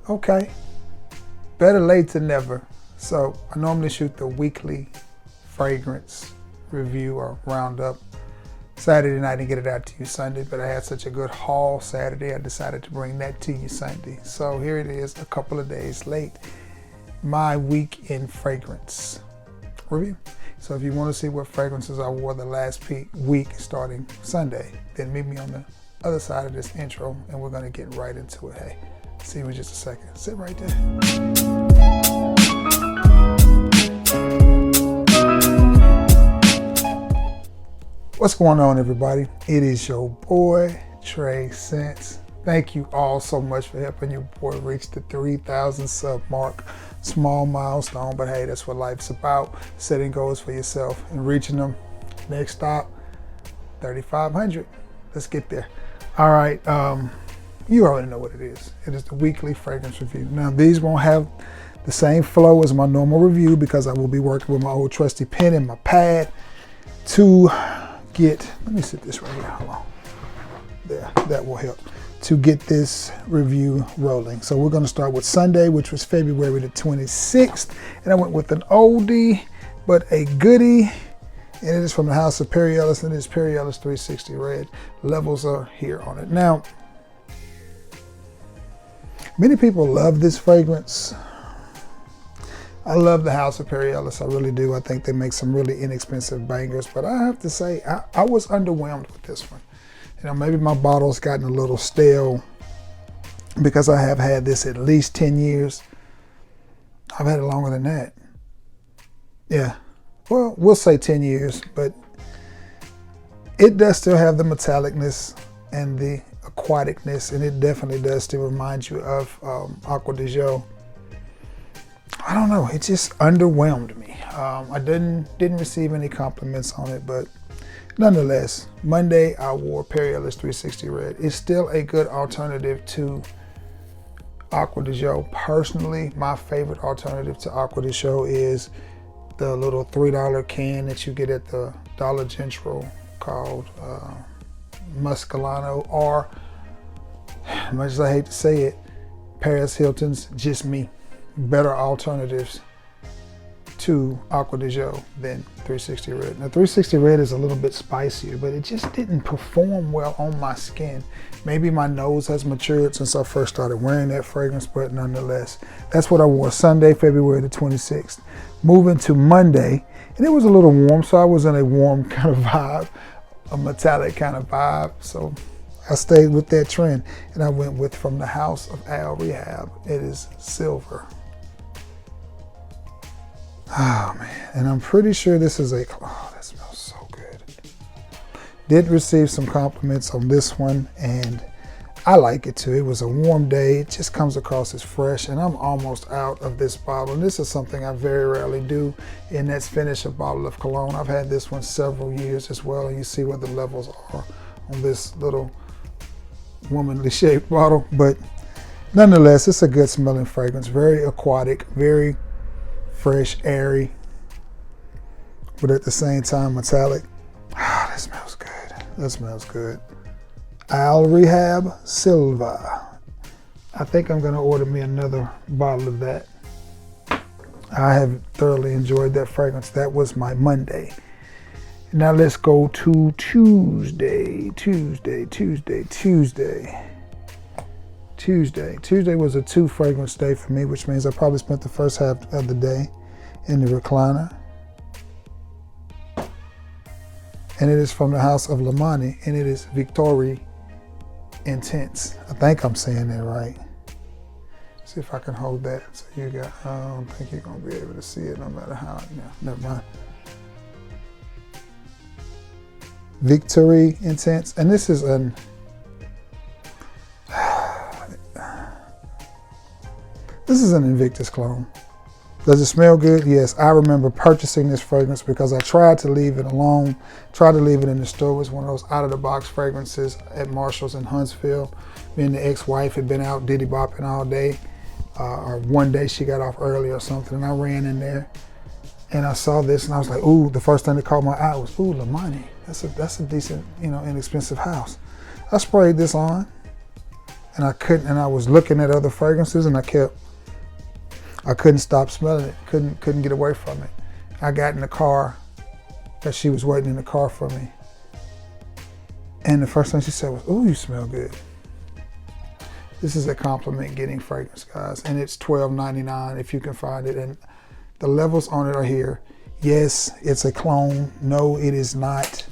Okay, better late than never. So I normally shoot the weekly fragrance review or roundup Saturday night and get it out to you Sunday, but I had such a good haul Saturday, I decided to bring that to you Sunday. So here it is, a couple of days late, my week in fragrance review. So if you want to see what fragrances I wore the last week starting Sunday, then meet me on the other side of this intro and we're going to get right into it. Hey, see you in just a second. Sit right there. What's going on, everybody? It is your boy, Trey Sense. Thank you all so much for helping your boy reach the 3,000 sub mark. Small milestone, but hey, that's what life's about. Setting goals for yourself and reaching them. Next stop, 3,500. Let's get there. All right, you already know what it is. It is the weekly fragrance review. Now, these won't have the same flow as my normal review because I will be working with my old trusty pen and my pad to get, let me sit this right here, hold on. There, that will help to get this review rolling. So we're gonna start with Sunday, which was February the 26th. And I went with an oldie, but a goodie. And it is from the house of Perry Ellis, and it is Perry Ellis 360 Red. Levels are here on it. Now, many people love this fragrance. I love the house of Perry Ellis, I really do. I think they make some really inexpensive bangers, but I have to say, I was underwhelmed with this one. You know, maybe my bottle's gotten a little stale because I have had this at least 10 years. I've had it longer than that. Yeah. Well, we'll say 10 years, but it does still have the metallicness and the aquaticness, and it definitely does still remind you of Aqua de Jo. I don't know, it just underwhelmed me. I didn't receive any compliments on it, but nonetheless, Monday I wore Perry Ellis 360 Red. It's still a good alternative to Aqua de Jo. Personally, my favorite alternative to Aqua de Jo is the little $3 can that you get at the Dollar General called Muscalano, or, as much as I hate to say it, Paris Hilton's Just Me. Better alternatives to Aqua de Jo than 360 Red. Now 360 Red is a little bit spicier, but it just didn't perform well on my skin. Maybe my nose has matured since I first started wearing that fragrance, but nonetheless, that's what I wore Sunday, February the 26th. Moving to Monday, and it was a little warm, so I was in a warm kind of vibe, a metallic kind of vibe. So I stayed with that trend, and I went with From the House of Al Rehab. It is Silver. Oh man, and I'm pretty sure this is oh, that smells so good. Did receive some compliments on this one, and I like it too. It was a warm day. It just comes across as fresh, and I'm almost out of this bottle. And this is something I very rarely do, and that's finish a bottle of cologne. I've had this one several years as well, and you see what the levels are on this little womanly shaped bottle. But nonetheless, it's a good smelling fragrance. Very aquatic, very fresh, airy, but at the same time metallic. Ah, that smells good. That smells good. Al Rehab Silva. I think I'm gonna order me another bottle of that. I have thoroughly enjoyed that fragrance. That was my Monday. Now let's go to Tuesday. Tuesday was a 2 fragrance day for me, which means I probably spent the first half of the day in the recliner. And it is from the house of Lamani, and it is Victory Intense. I think I'm saying that right. See if I can hold that. So you got, I don't think you're gonna be able to see it no matter how, never mind. Victory Intense, and this is an, this is an Invictus clone. Does it smell good? Yes. I remember purchasing this fragrance because I tried to leave it alone, tried to leave it in the store. It was one of those out-of-the-box fragrances at Marshall's in Huntsville. Me and the ex-wife had been out diddy bopping all day, or one day she got off early or something, and I ran in there and I saw this and I was like, ooh, the first thing that caught my eye was, ooh, Lamani. That's a decent, inexpensive house. I sprayed this on, and I was looking at other fragrances, and I couldn't stop smelling it. Couldn't get away from it. I got in the car, because she was waiting in the car for me. And the first thing she said was, "Ooh, you smell good." This is a compliment getting fragrance, guys. And it's $12.99 if you can find it. And the levels on it are here. Yes, it's a clone. No, it is not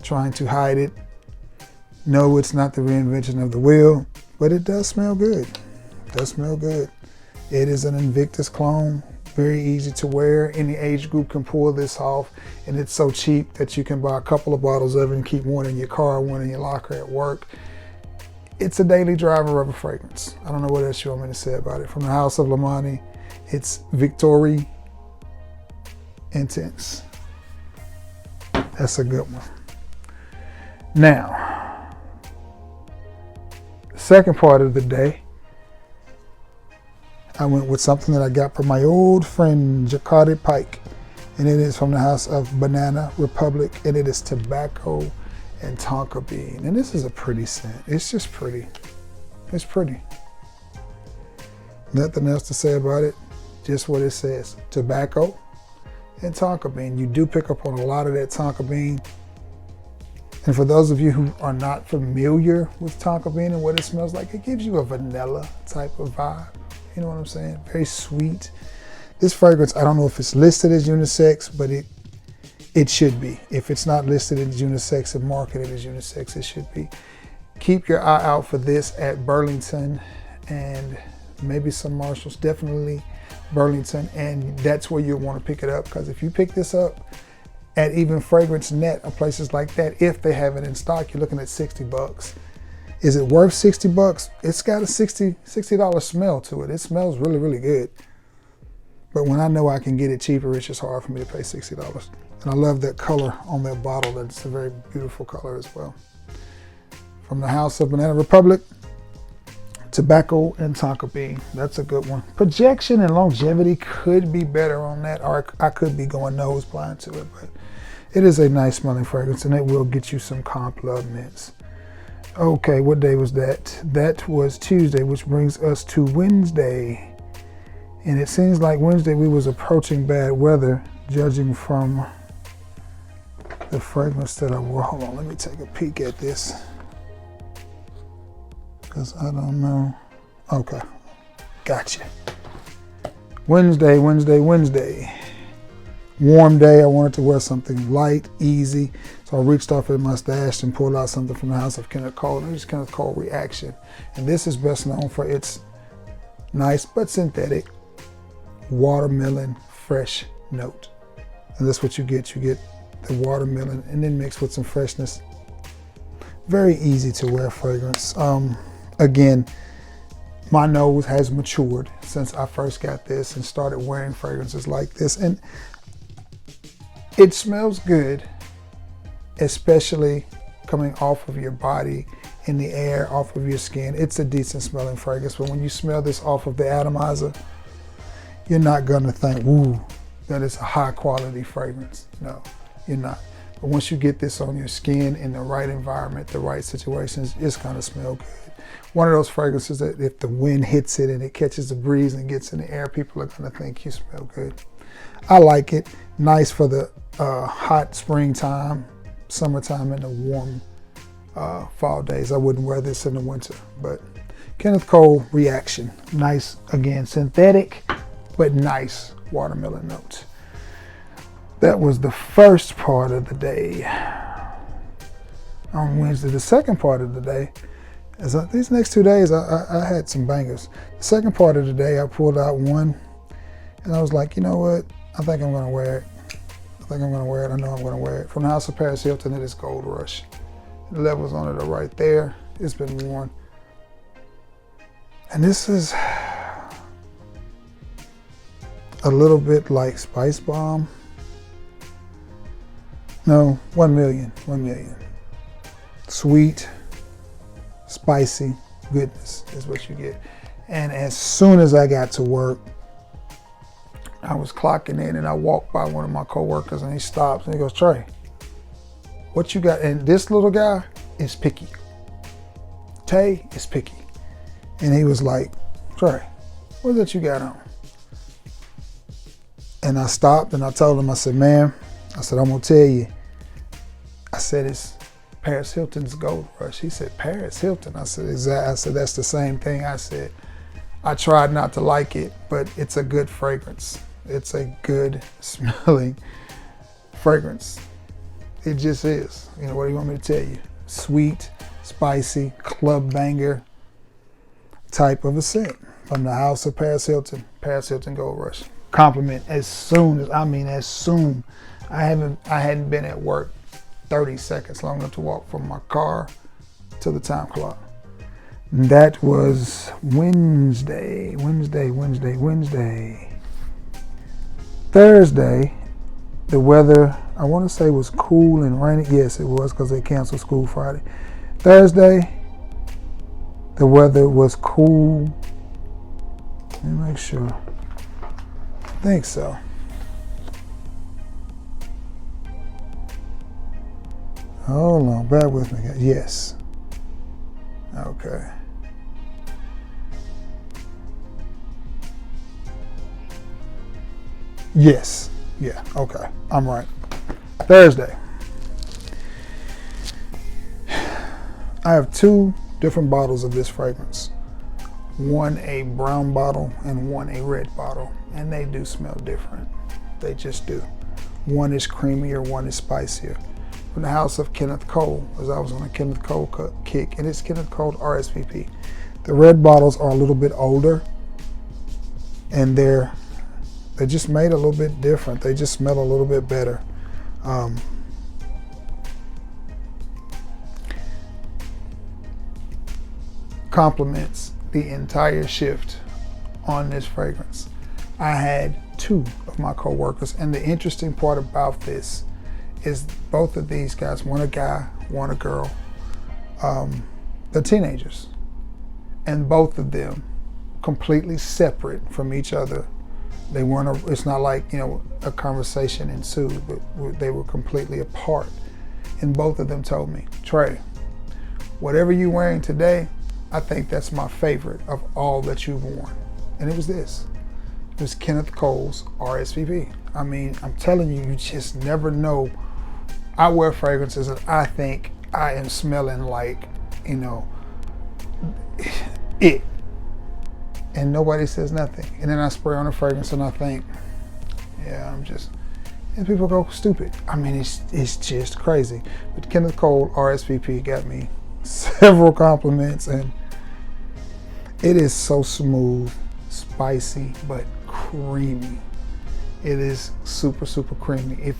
trying to hide it. No, it's not the reinvention of the wheel, but it does smell good. It does smell good. It is an Invictus clone, very easy to wear. Any age group can pull this off, and it's so cheap that you can buy a couple of bottles of it and keep one in your car, one in your locker at work. It's a daily driver of a fragrance. I don't know what else you want me to say about it. From the House of Lamani, it's Victory Intense. That's a good one. Now, the second part of the day, I went with something that I got from my old friend Jacardi Pike, and it is from the House of Banana Republic, and it is Tobacco and Tonka Bean. And this is a pretty scent. It's just pretty. It's pretty. Nothing else to say about it, just what it says. Tobacco and Tonka Bean. You do pick up on a lot of that Tonka Bean. And for those of you who are not familiar with Tonka Bean and what it smells like, it gives you a vanilla type of vibe. You know what I'm saying? Very sweet. This fragrance, I don't know if it's listed as unisex, but it should be. If it's not listed as unisex and marketed as unisex, it should be. Keep your eye out for this at Burlington and maybe some Marshalls, definitely Burlington. And that's where you'll want to pick it up, because if you pick this up at even Fragrance Net or places like that, if they have it in stock, you're looking at $60. Is it worth $60? It's got a $60 smell to it. It smells really, really good. But when I know I can get it cheaper, it's just hard for me to pay $60. And I love that color on that bottle. That's a very beautiful color as well. From the House of Banana Republic, Tobacco and Tonka Bean. That's a good one. Projection and longevity could be better on that, or I could be going nose blind to it, but it is a nice smelling fragrance, and it will get you some compliments. Okay, what day was that? That was Tuesday, which brings us to Wednesday. And it seems like Wednesday we was approaching bad weather, judging from the fragrance that I wore. Hold on, let me take a peek at this, because I don't know. Okay, gotcha. Wednesday. Warm day, I wanted to wear something light, easy. So I reached off in my stash and pulled out something from the House of Kenneth Cole. And it's Kenneth Cole Reaction. And this is best known for its nice but synthetic watermelon fresh note. And that's what you get. You get the watermelon and then mixed with some freshness. Very easy to wear fragrance. Again, my nose has matured since I first got this and started wearing fragrances like this. And it smells good, especially coming off of your body, in the air, off of your skin. It's a decent smelling fragrance, but when you smell this off of the atomizer, you're not gonna think, "Ooh, that is a high quality fragrance." No, you're not. But once you get this on your skin in the right environment, the right situations, it's gonna smell good. One of those fragrances that if the wind hits it and it catches the breeze and gets in the air, people are gonna think you smell good. I like it. Nice for the hot springtime, summertime, and the warm fall days. I wouldn't wear this in the winter, but Kenneth Cole Reaction. Nice, again, synthetic, but nice watermelon notes. That was the first part of the day on Wednesday. The second part of the day, these next 2 days, I had some bangers. The second part of the day, I pulled out one, and I was like, you know what? I think I'm gonna wear it. I know I'm gonna wear it. From the House of Paris Hilton, it is Gold Rush. The levels on it are right there. It's been worn. And this is a little bit like Spice Bomb. No, 1 million. Sweet, spicy goodness is what you get. And as soon as I got to work, I was clocking in and I walked by one of my coworkers and he stops and he goes, "Trey, what you got?" And this little guy is picky. Tay is picky. And he was like, Trey, what's that you got on? And I stopped and I told him, I said, man, I said, I'm going to tell you. I said, it's Paris Hilton's Gold Rush. He said, Paris Hilton? I said, exactly. I said, that's the same thing. I said, I tried not to like it, but it's a good fragrance. It's a good smelling fragrance. It just is. You know, what do you want me to tell you? Sweet, spicy, club banger type of a scent from the house of Paris Hilton Gold Rush. Compliment as soon. I hadn't been at work 30 seconds long enough to walk from my car to the time clock. And that was Wednesday. Thursday, the weather, I want to say, was cool and rainy. Yes, it was, because they canceled school Friday. Thursday, the weather was cool. Let me make sure. I think so. Hold on, bear with me. Yes. Okay. Yes. Yeah, okay. I'm right. Thursday. I have 2 different bottles of this fragrance. One a brown bottle and one a red bottle. And they do smell different. They just do. One is creamier, one is spicier. From the house of Kenneth Cole, as I was on a Kenneth Cole kick, and it's Kenneth Cole RSVP. The red bottles are a little bit older, and they're just made a little bit different. They just smell a little bit better. Compliments the entire shift on this fragrance. I had 2 of my co-workers, and the interesting part about this is both of these guys, one a guy, one a girl, they're teenagers, and both of them completely separate from each other. They weren't, it's not like, you know, a conversation ensued, but they were completely apart. And both of them told me, Trey, whatever you're wearing today, I think that's my favorite of all that you've worn. And it was this. It was Kenneth Cole's RSVP. I mean, I'm telling you, you just never know. I wear fragrances and I think I am smelling like, you know, it. And nobody says nothing. And then I spray on a fragrance and I think, yeah, and people go stupid. I mean, it's just crazy. But Kenneth Cole RSVP got me several compliments, and it is so smooth, spicy, but creamy. It is super, super creamy.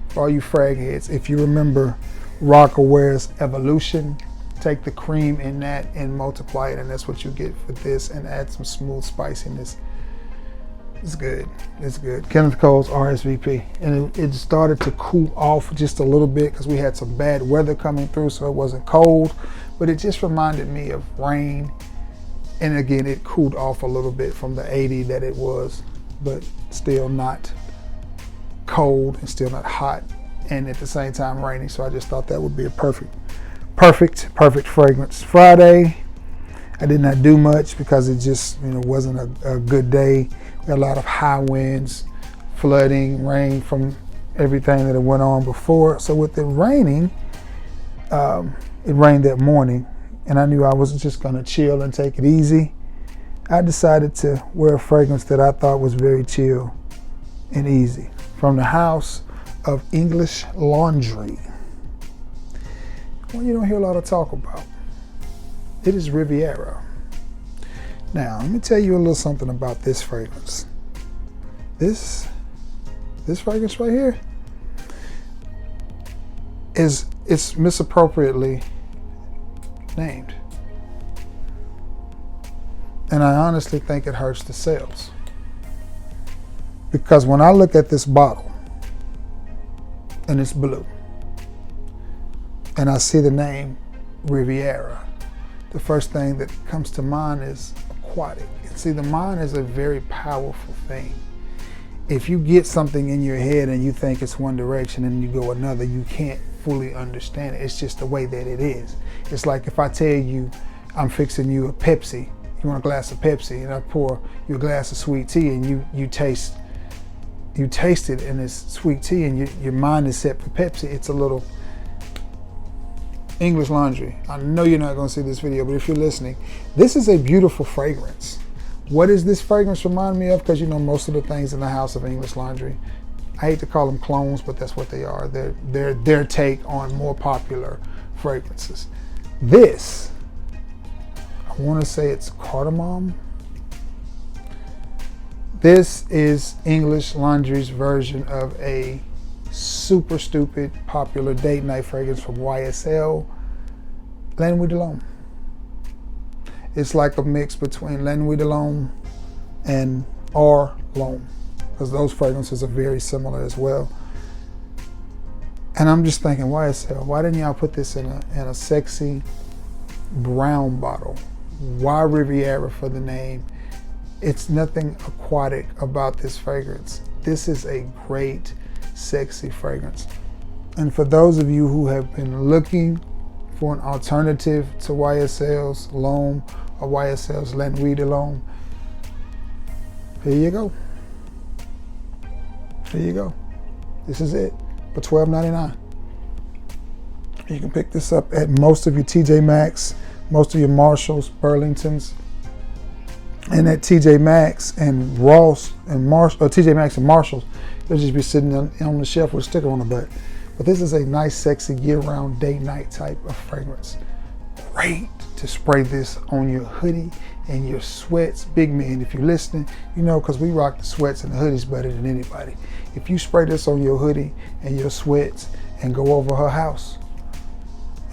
For all you frag heads, if you remember Rockaware's Evolution, take the cream in that and multiply it, and that's what you get for this, and add some smooth spiciness. It's good. It's good. Kenneth Cole's RSVP. And it started to cool off just a little bit because we had some bad weather coming through, so it wasn't cold, but it just reminded me of rain. And again, it cooled off a little bit from the 80 that it was, but still not cold and still not hot, and at the same time rainy. So I just thought that would be a perfect fragrance. Friday, I did not do much because it just, wasn't a good day. We had a lot of high winds, flooding, rain from everything that had went on before. So with it raining, it rained that morning, and I knew I wasn't just gonna chill and take it easy. I decided to wear a fragrance that I thought was very chill and easy. From the house of English Laundry. One you don't hear a lot of talk about. It is Riviera. Now, let me tell you a little something about this fragrance. This fragrance right here it's misappropriately named. And I honestly think it hurts the sales. Because when I look at this bottle, and it's blue, and I see the name Riviera, the first thing that comes to mind is aquatic. And see, the mind is a very powerful thing. If you get something in your head and you think it's one direction and you go another, you can't fully understand it. It's just the way that it is. It's like if I tell you I'm fixing you a Pepsi. You want a glass of Pepsi, and I pour you a glass of sweet tea, and you taste it, and it's sweet tea, and your mind is set for Pepsi. It's a little English Laundry. I know you're not going to see this video, but if you're listening, this is a beautiful fragrance. What does this fragrance remind me of? Because you know most of the things in the house of English Laundry, I hate to call them clones, but that's what they are. They're their take on more popular fragrances. This, I want to say it's cardamom. This is English Laundry's version of a super stupid popular date night fragrance from YSL, La Nuit de l'Homme. It's like a mix between La Nuit de l'Homme and R L'Homme, because those fragrances are very similar as well. And I'm just thinking, YSL, why didn't y'all put this in a sexy brown bottle? Why Riviera for the name? It's nothing aquatic about this fragrance. This is a great, sexy fragrance. And for those of you who have been looking for an alternative to YSL's L'Homme or YSL's La Nuit de l'Homme, here you go. Here you go. This is it for $12.99. You can pick this up at most of your TJ Maxx, most of your Marshalls, Burlingtons, and at TJ Maxx and Ross and TJ Maxx and Marshalls, it'll just be sitting on the shelf with a sticker on the butt. But this is a nice, sexy, year-round, day-night type of fragrance. Great to spray this on your hoodie and your sweats. Big men, if you're listening, you know, because we rock the sweats and the hoodies better than anybody. If you spray this on your hoodie and your sweats and go over her house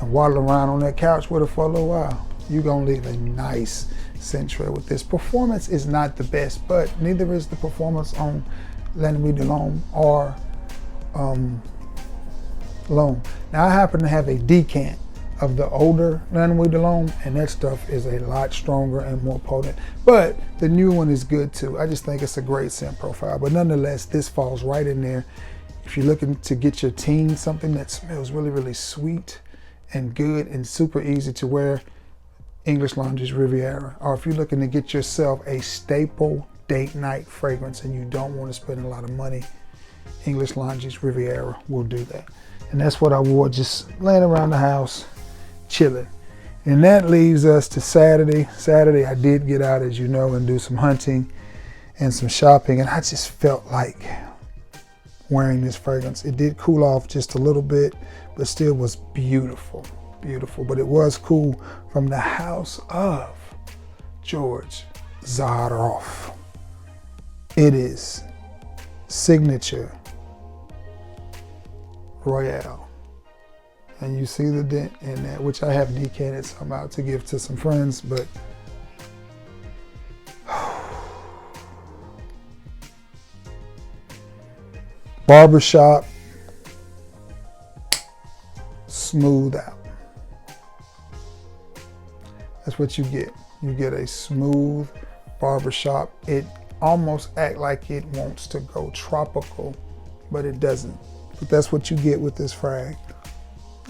and waddle around on that couch with her for a little while, you're going to leave a nice scent trail with this. Performance is not the best, but neither is the performance on La Nuit de l'Homme or L'Homme. Now I happen to have a decant of the older La Nuit de l'Homme, and that stuff is a lot stronger and more potent, but the new one is good too. I just think it's a great scent profile, but nonetheless, this falls right in there. If you're looking to get your teen something that smells really, really sweet and good and super easy to wear, English Laundry's Riviera. Or if you're looking to get yourself a staple date night fragrance and you don't want to spend a lot of money, English Laundry's Riviera will do that. And that's what I wore, just laying around the house, chilling. And that leaves us to Saturday. Saturday I did get out, as you know, and do some hunting and some shopping, and I just felt like wearing this fragrance. It did cool off just a little bit, but still was beautiful, beautiful. But it was cool from the house of George Zaharoff. It is Signature Royale. And you see the dent in that, which I have decanted some out to give to some friends, but barbershop, smooth out. That's what you get. You get a smooth barbershop. It almost act like it wants to go tropical, but it doesn't. But that's what you get with this frag.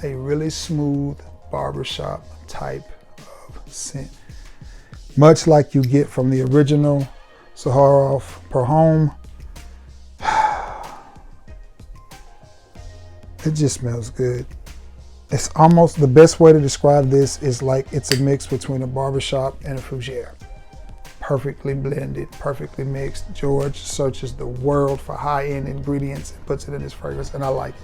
A really smooth barbershop type of scent. Much like you get from the original Zaharoff Per Home. It just smells good. It's almost, the best way to describe this is like it's a mix between a barbershop and a fougere. Perfectly blended, perfectly mixed. George searches the world for high-end ingredients and puts it in his fragrance, and I like it.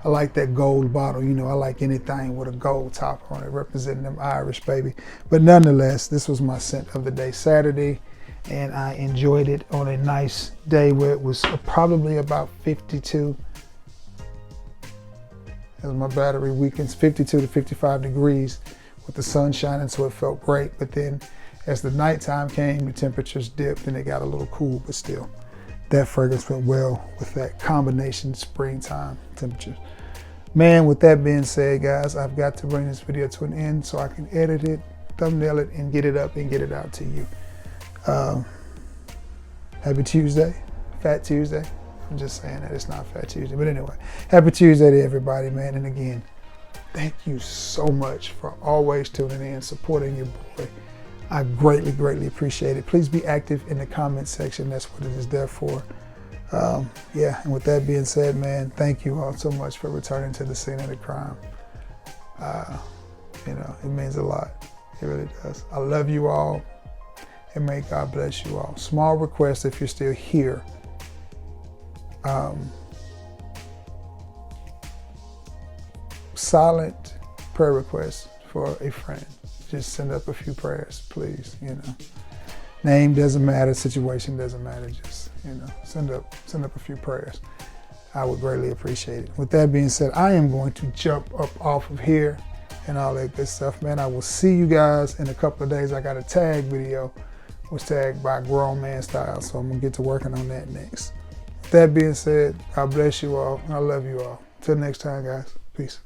I like that gold bottle. You know, I like anything with a gold top on it, representing them Irish, baby. But nonetheless, this was my scent of the day, Saturday, and I enjoyed it on a nice day where it was probably about 52. As my battery weakens, 52 to 55 degrees with the sun shining, so it felt great. But then as the nighttime came, the temperatures dipped and it got a little cool, but still, that fragrance went well with that combination springtime temperatures. Man, with that being said, guys, I've got to bring this video to an end so I can edit it, thumbnail it, and get it up and get it out to you. Happy Tuesday, Fat Tuesday. I'm just saying that it's not Fat Tuesday, but anyway, happy Tuesday to everybody, man. And again, Thank you so much for always tuning in, supporting your boy. I greatly, greatly appreciate it. Please be active in the comment section. That's what it is there for. Yeah, and with that being said, man, thank you all so much for returning to the scene of the crime. You know, it means a lot. It really does. I love you all, and may God bless you all. Small request if you're still here. Silent prayer request for a friend. Just send up a few prayers, please, you know. Name doesn't matter, situation doesn't matter, just, you know, send up a few prayers. I would greatly appreciate it. With that being said, I am going to jump up off of here and all that good stuff, man. I will see you guys in a couple of days. I got a tag video, was tagged by Grown Man Style, so I'm gonna get to working on that next. With that being said, God bless you all, and I love you all. Till next time, guys. Peace.